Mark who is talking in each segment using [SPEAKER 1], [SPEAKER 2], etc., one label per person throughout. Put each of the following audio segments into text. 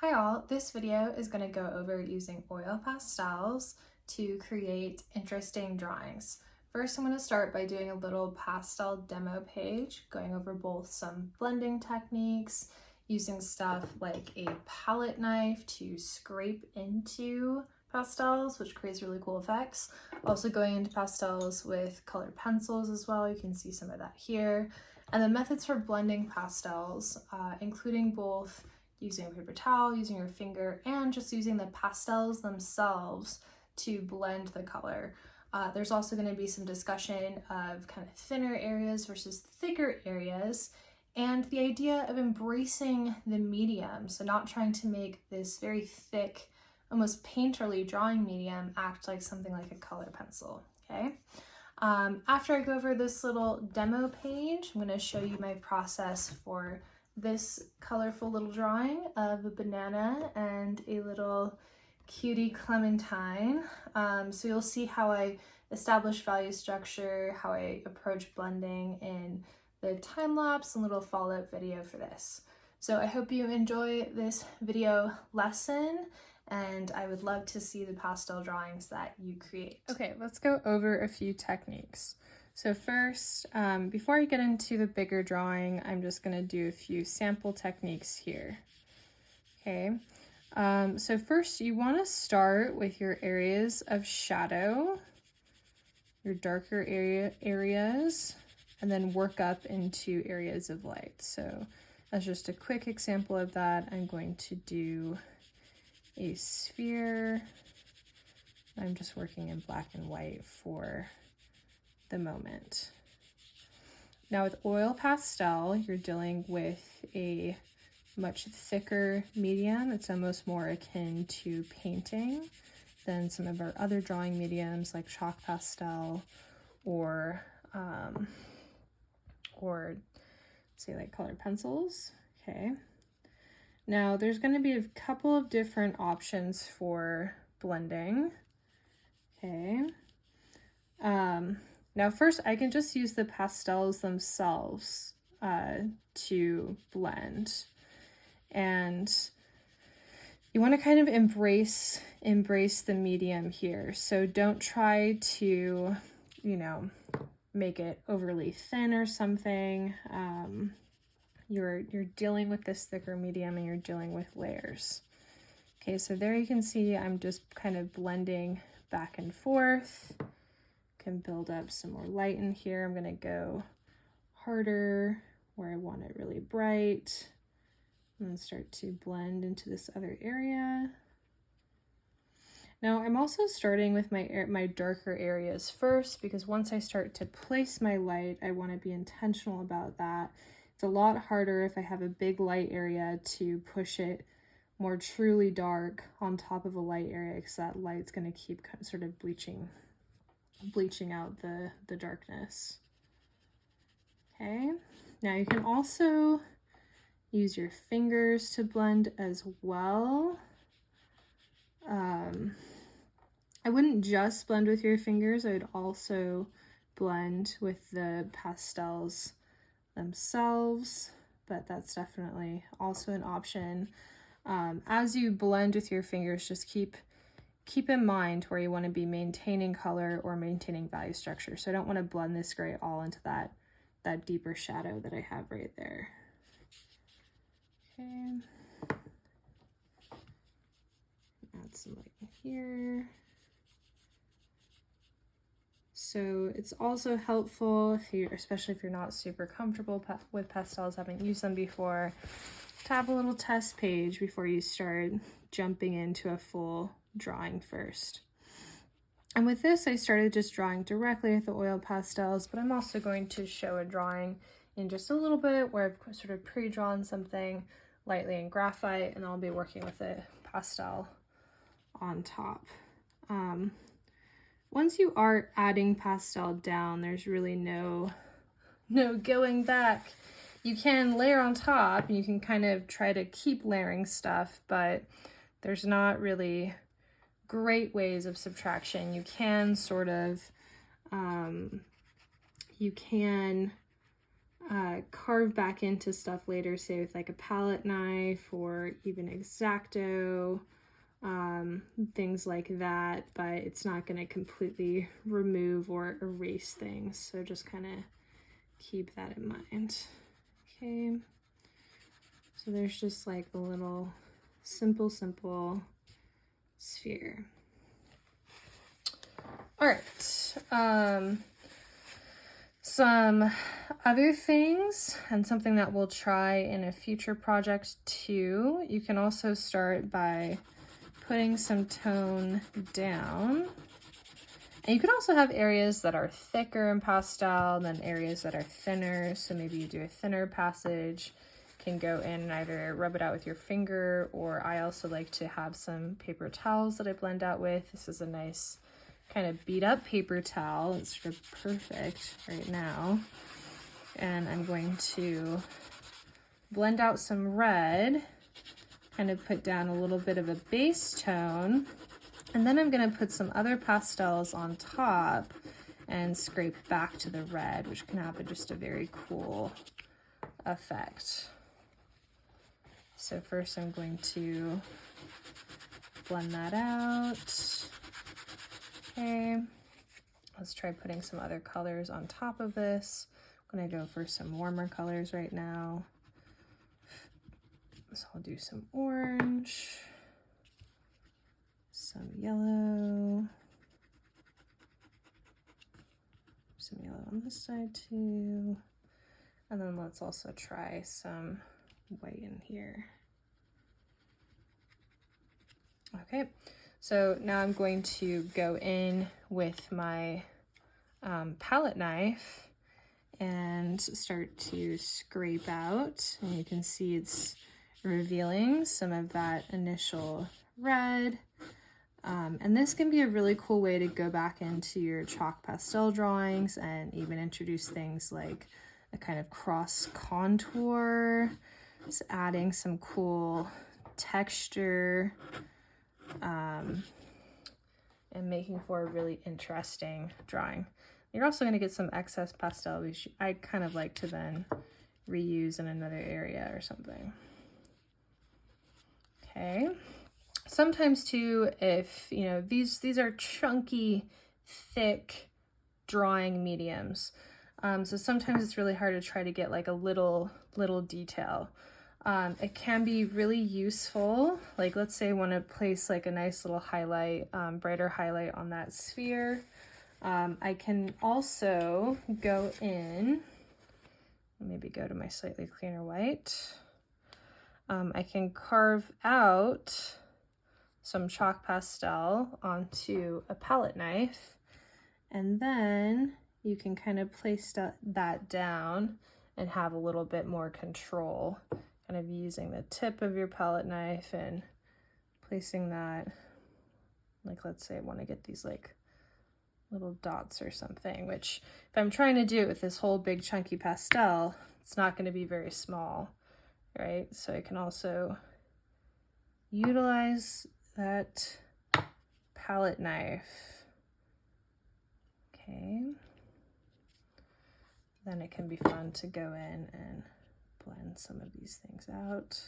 [SPEAKER 1] Hi all, this video is going to go over using oil pastels to create interesting drawings. First, I'm going to start by doing a little pastel demo page, going over both some blending techniques, using stuff like a palette knife to scrape into pastels, which creates really cool effects. Also going into pastels with colored pencils as well, you can see some of that here. And the methods for blending pastels, including both using a paper towel, using your finger, and just using the pastels themselves to blend the color. There's also going to be some discussion of kind of thinner areas versus thicker areas, and the idea of embracing the medium, so not trying to make this very thick, almost painterly drawing medium act like something like a color pencil, okay? After I go over this little demo page, I'm going to show you my process for this colorful little drawing of a banana and a little cutie clementine. So you'll see how I establish value structure, how I approach blending in the time lapse and little follow-up video for this. So I hope you enjoy this video lesson, and I would love to see the pastel drawings that you create. Okay, let's go over a few techniques. So first, before I get into the bigger drawing, I'm just going to do a few sample techniques here. Okay, so first you want to start with your areas of shadow, your darker areas, and then work up into areas of light. So as just a quick example of that, I'm going to do a sphere. I'm just working in black and white for the moment. Now with oil pastel, you're dealing with a much thicker medium. It's almost more akin to painting than some of our other drawing mediums like chalk pastel or say like colored pencils. Okay. Now there's going to be a couple of different options for blending. Okay. Now first I can just use the pastels themselves to blend, and you want to kind of embrace the medium here. So don't try to, make it overly thin or something. You're dealing with this thicker medium and you're dealing with layers. Okay, so there you can see I'm just kind of blending back and forth. Can build up some more light in here. I'm gonna go harder where I want it really bright, and then start to blend into this other area. Now I'm also starting with my darker areas first, because once I start to place my light, I want to be intentional about that. It's a lot harder if I have a big light area to push it more truly dark on top of a light area, because that light's going to keep sort of bleaching out the darkness. Okay, now you can also use your fingers to blend as well. I wouldn't just blend with your fingers, I would also blend with the pastels themselves, but that's definitely also an option. As you blend with your fingers, just keep in mind where you want to be maintaining color or maintaining value structure. So I don't want to blend this gray all into that deeper shadow that I have right there. Okay. Add some light in here. So it's also helpful especially if you're not super comfortable with pastels, haven't used them before, to have a little test page before you start jumping into a full drawing first. And with this, I started just drawing directly with the oil pastels, but I'm also going to show a drawing in just a little bit where I've sort of pre-drawn something lightly in graphite, and I'll be working with a pastel on top. Once you are adding pastel down, there's really no going back. You can layer on top and you can kind of try to keep layering stuff, but there's not really great ways of subtraction. You can sort of carve back into stuff later, say with like a palette knife or even X-Acto, things like that, but it's not going to completely remove or erase things, so just kind of keep that in mind. Okay, so there's just like a little simple sphere. All right, some other things, and something that we'll try in a future project too. You can also start by putting some tone down. And you can also have areas that are thicker in pastel than areas that are thinner. So maybe you do a thinner passage, can go in and either rub it out with your finger, or I also like to have some paper towels that I blend out with. This is a nice kind of beat up paper towel. It's sort of perfect right now. And I'm going to blend out some red, kind of put down a little bit of a base tone, and then I'm going to put some other pastels on top and scrape back to the red, which can have just a very cool effect. So first I'm going to blend that out. Okay, let's try putting some other colors on top of this. I'm going to go for some warmer colors right now. So I'll do some orange, some yellow on this side too. And then let's also try some white in here. Okay, so now I'm going to go in with my palette knife and start to scrape out. And you can see it's revealing some of that initial red. And this can be a really cool way to go back into your chalk pastel drawings and even introduce things like a kind of cross contour, just adding some cool texture, and making for a really interesting drawing. You're also going to get some excess pastel, which I kind of like to then reuse in another area or something. Okay. Sometimes too, if you know these are chunky, thick drawing mediums, so sometimes it's really hard to try to get like a little detail. It can be really useful. Like let's say I want to place like a nice little highlight, brighter highlight on that sphere. I can also go in, maybe go to my slightly cleaner white. I can carve out some chalk pastel onto a palette knife, and then you can kind of place that down and have a little bit more control, kind of using the tip of your palette knife and placing that, like let's say I want to get these like little dots or something, which if I'm trying to do it with this whole big chunky pastel, it's not going to be very small, right? So I can also utilize that palette knife. Okay. Then it can be fun to go in and blend some of these things out.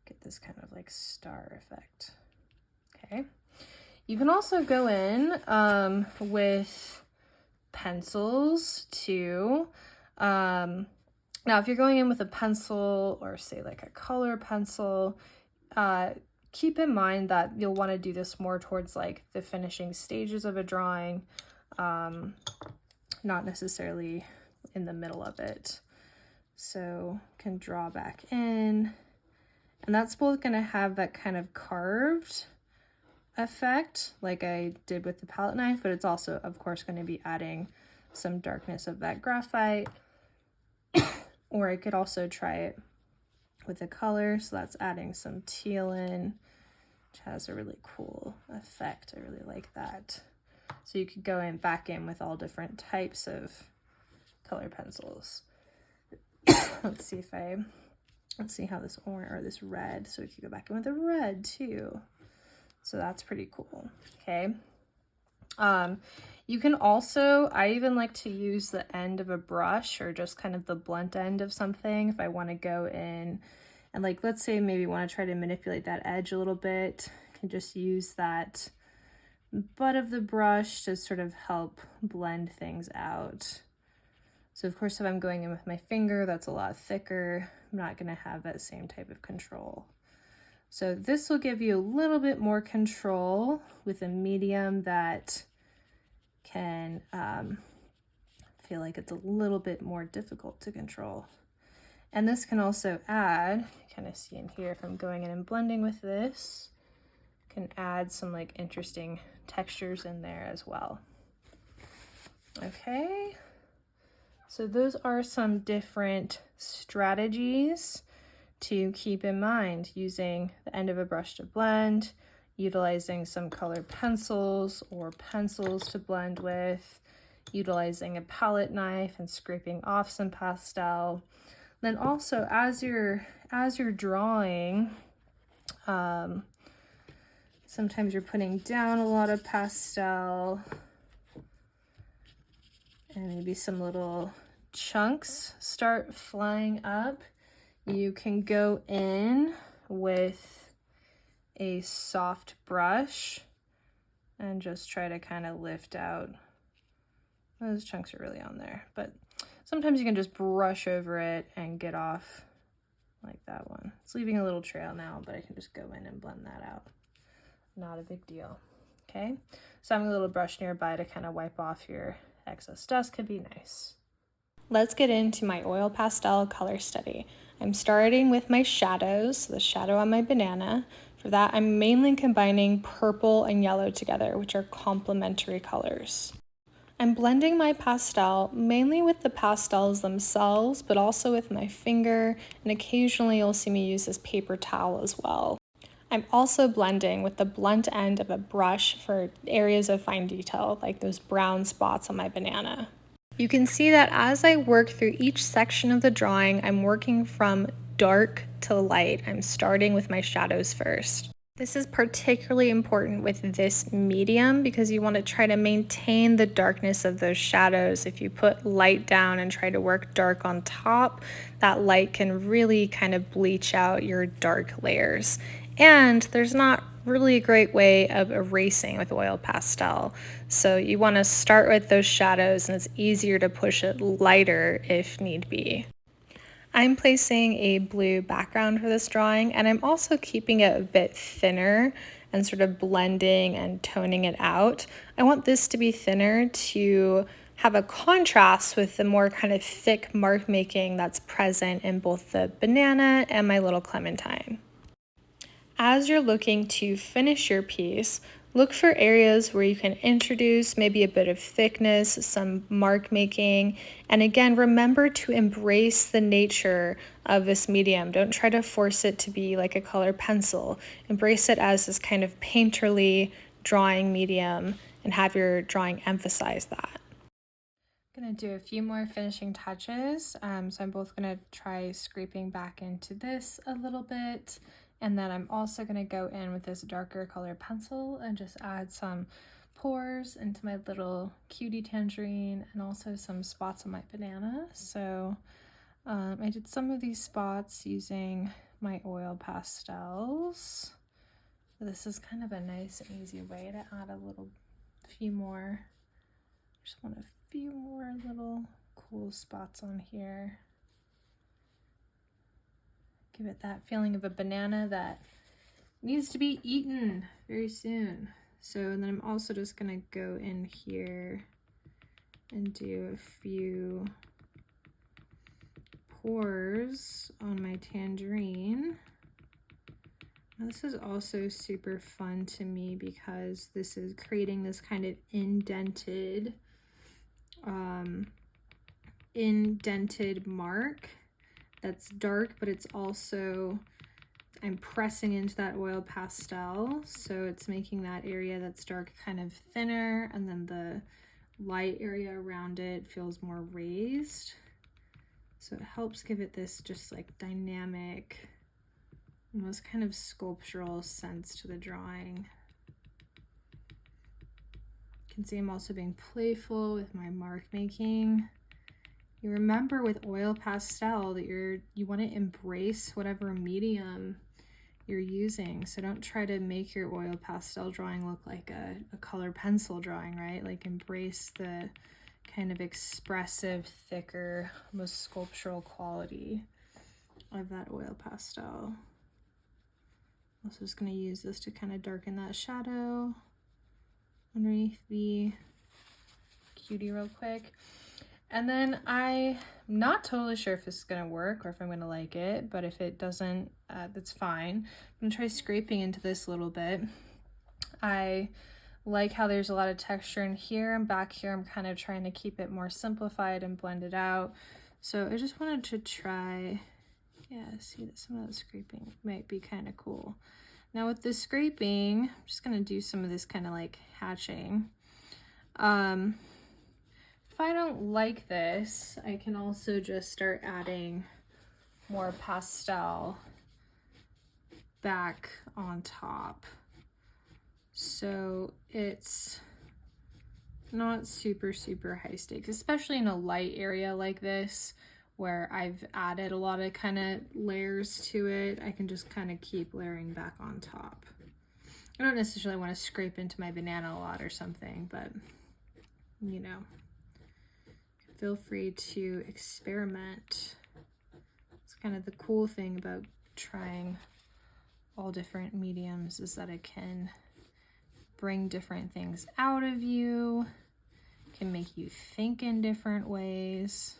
[SPEAKER 1] Get this kind of like star effect. Okay. You can also go in with pencils too. Now, if you're going in with a pencil or say like a color pencil, keep in mind that you'll want to do this more towards like the finishing stages of a drawing, not necessarily in the middle of it. So can draw back in, and that's both going to have that kind of carved effect like I did with the palette knife, but it's also of course going to be adding some darkness of that graphite. Or I could also try it with a color, so that's adding some teal in, which has a really cool effect. I really like that. So you could go in back in with all different types of color pencils. Let's see how this orange or this red, so we could go back in with a red too. So that's pretty cool. Okay. You can also, I even like to use the end of a brush or just kind of the blunt end of something if I want to go in and, like, let's say maybe want to try to manipulate that edge a little bit. I can just use that butt of the brush to sort of help blend things out. So of course, if I'm going in with my finger, that's a lot thicker. I'm not going to have that same type of control. So this will give you a little bit more control with a medium that can feel like it's a little bit more difficult to control. And this can also add, you kind of see in here, if I'm going in and blending with this, can add some like interesting textures in there as well. Okay, so those are some different strategies to keep in mind using the end of a brush to blend, utilizing some colored pencils or pencils to blend with, utilizing a palette knife and scraping off some pastel. Then also as you're drawing, sometimes you're putting down a lot of pastel and maybe some little chunks start flying up. You can go in with a soft brush and just try to kind of lift out. Those chunks are really on there, but sometimes you can just brush over it and get off like that one. It's leaving a little trail now, but I can just go in and blend that out. Not a big deal. Okay, so having a little brush nearby to kind of wipe off your excess dust could be nice. Let's get into my oil pastel color study. I'm starting with my shadows, the shadow on my banana. For that, I'm mainly combining purple and yellow together, which are complementary colors. I'm blending my pastel mainly with the pastels themselves, but also with my finger, and occasionally you'll see me use this paper towel as well. I'm also blending with the blunt end of a brush for areas of fine detail, like those brown spots on my banana. You can see that as I work through each section of the drawing, I'm working from dark to light. I'm starting with my shadows first. This is particularly important with this medium because you want to try to maintain the darkness of those shadows. If you put light down and try to work dark on top, that light can really kind of bleach out your dark layers. And there's not really a great way of erasing with oil pastel. So you want to start with those shadows, and it's easier to push it lighter if need be. I'm placing a blue background for this drawing, and I'm also keeping it a bit thinner and sort of blending and toning it out. I want this to be thinner to have a contrast with the more kind of thick mark making that's present in both the banana and my little clementine. As you're looking to finish your piece, look for areas where you can introduce maybe a bit of thickness, some mark making, and again, remember to embrace the nature of this medium. Don't try to force it to be like a colored pencil. Embrace it as this kind of painterly drawing medium and have your drawing emphasize that. I'm going to do a few more finishing touches. So I'm both going to try scraping back into this a little bit. And then I'm also going to go in with this darker color pencil and just add some pores into my little cutie tangerine and also some spots on my banana. So I did some of these spots using my oil pastels. This is kind of a nice and easy way to add a few more. Just want a few more little cool spots on here. Give it that feeling of a banana that needs to be eaten very soon. So, and then I'm also just gonna go in here and do a few pores on my tangerine. Now, this is also super fun to me because this is creating this kind of indented mark that's dark, but it's also, I'm pressing into that oil pastel, so it's making that area that's dark kind of thinner, and then the light area around it feels more raised. So it helps give it this just like dynamic, almost kind of sculptural sense to the drawing. can see I'm also being playful with my mark making. You remember with oil pastel that you want to embrace whatever medium you're using. So don't try to make your oil pastel drawing look like a color pencil drawing, right? Like embrace the kind of expressive, thicker, almost sculptural quality of that oil pastel. Also just going to use this to kind of darken that shadow underneath the cutie real quick. And then I'm not totally sure if this is going to work or if I'm going to like it, but if it doesn't, that's fine. I'm going to try scraping into this a little bit. I like how there's a lot of texture in here, and back here I'm kind of trying to keep it more simplified and blended out. So I just wanted to try, see that some of that scraping might be kind of cool. Now with the scraping, I'm just going to do some of this kind of like hatching. If I don't like this, I can also just start adding more pastel back on top. So it's not super high stakes, especially in a light area like this where I've added a lot of kind of layers to it. I can just kind of keep layering back on top. I don't necessarily want to scrape into my banana a lot or something, but you know, feel free to experiment. It's kind of the cool thing about trying all different mediums, is that it can bring different things out of you, can make you think in different ways.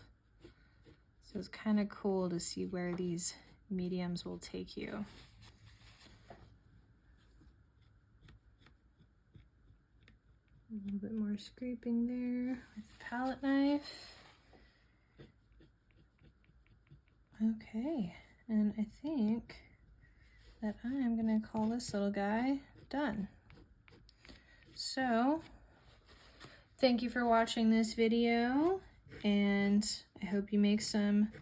[SPEAKER 1] So it's kind of cool to see where these mediums will take you. A little bit more scraping there with the palette knife. Okay, and I think that I'm gonna call this little guy done. So, thank you for watching this video, and I hope you make some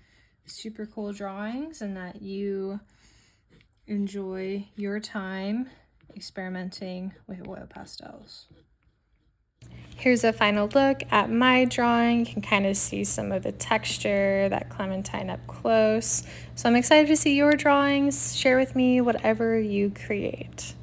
[SPEAKER 1] super cool drawings and that you enjoy your time experimenting with oil pastels. Here's a final look at my drawing. You can kind of see some of the texture, that clementine up close. So I'm excited to see your drawings. Share with me whatever you create.